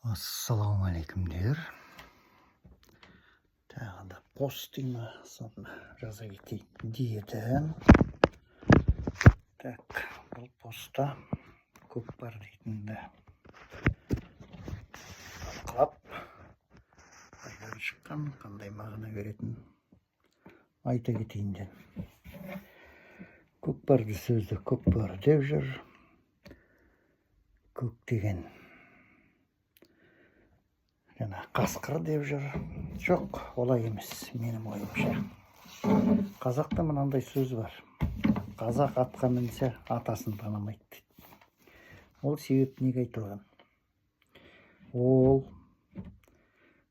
Ассалаумағалейкумдер. Тағы да пост деймі, соны жаза кетейін дедім. Так, бұл постта көкпар дейтінді талқылап, қайдан шыққан, қандай мағына беретін айта кетейін дедім. Көкпарды сөзді көкпар деп жүр. Көк деген жаңа қасқыр деп жүр. Жоқ, олай емес, менің ойымша. Қазақта мынандай сөз бар. Қазақ атқа мінсе, атасын танымайды дейді. Ол себеп неге айтылған? Ол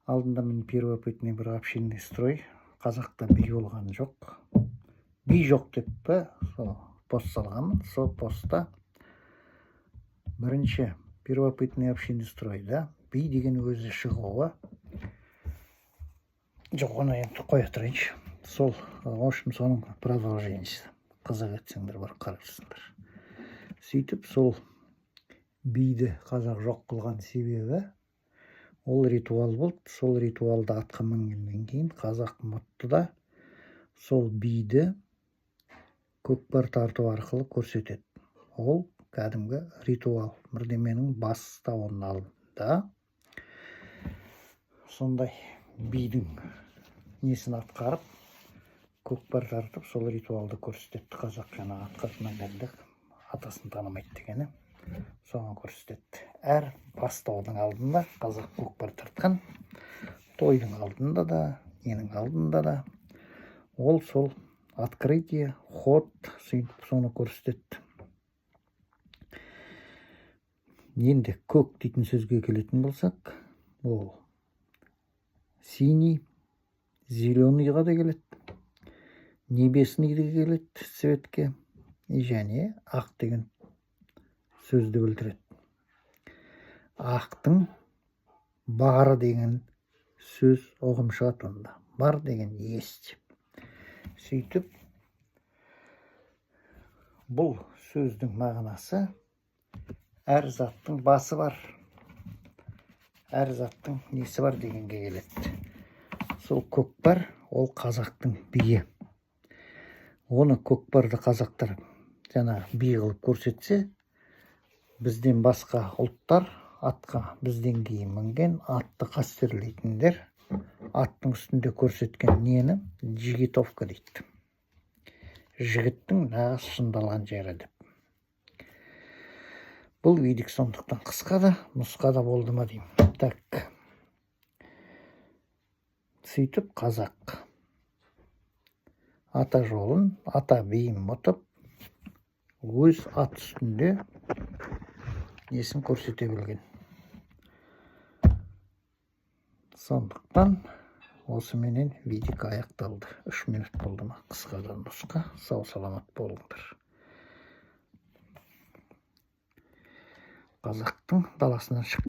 алдында мен первопытный бір общинный строй, қазақта би болған жоқ. Би жоқ деп па, сол пост салғанмын. Сол постта бірінші первопытный общинный стройда би деген өзі шығуы. Жоқ, оны енді қоя тұрайыншы. Сол, в общем, соның продолжениесі. Қызық етсеңдер бар қарайсыңдар. Сөйтіп, сол биді қазақ жоқ қылған себебі ол ритуал болды. Сол ритуалды атқа мінгеннен кейін қазақ ұмытты да сол биді көкпар тарту арқылы көрсетеді. Ол кәдімгі ритуал. Бірдеменің бастауын алдында сондай бидің несін атқарып, көкпар тартып, сол ритуалды көрсетеді. Қазақ жаңа атқа мінгенде атасын танымайды дегені соған көрсетеді. Әр бастаудың алдында қазақ көкпар тартқан, тойдың алдында да, ненің алдында да ол сол открытие, ход, сөйтіп соны көрсетеді. Енді көк дейтін сөзге келетін болсақ, ол синий, зеленыйға да келеді, небесныйға да келеді цветке, және ақ деген сөзді білдіреді. Ақтың бары деген сөз ұғым шығады онда. Бар деген есть. Сөйтіп, бұл сөздің мағынасы әр заттың басы бар, әр заттың несі бар дегенге келеді. Сол көкпар, ол қазақтың биі. Оны көкпарды қазақтар жаңа би қылып көрсетсе, бізден басқа ұлттар атқа бізден кейін мінген атты қастерлейтіндер аттың үстінде көрсеткен нені жигитовка дейді. Жігіттің нағыз шындалған жері деп. Бұл видик сондықтан қысқа да, нұсқа да болды ма деймін. Так. Сөйтіп қазақ ата жолын, ата биін ұмытып, өз ат үстінде несін көрсете білген. Сондықтан осыменен видик аяқталды. 3 минут болды ма? Қысқадан нұсқа. Сау саламат болыңдар. Қазақтың даласынан шық.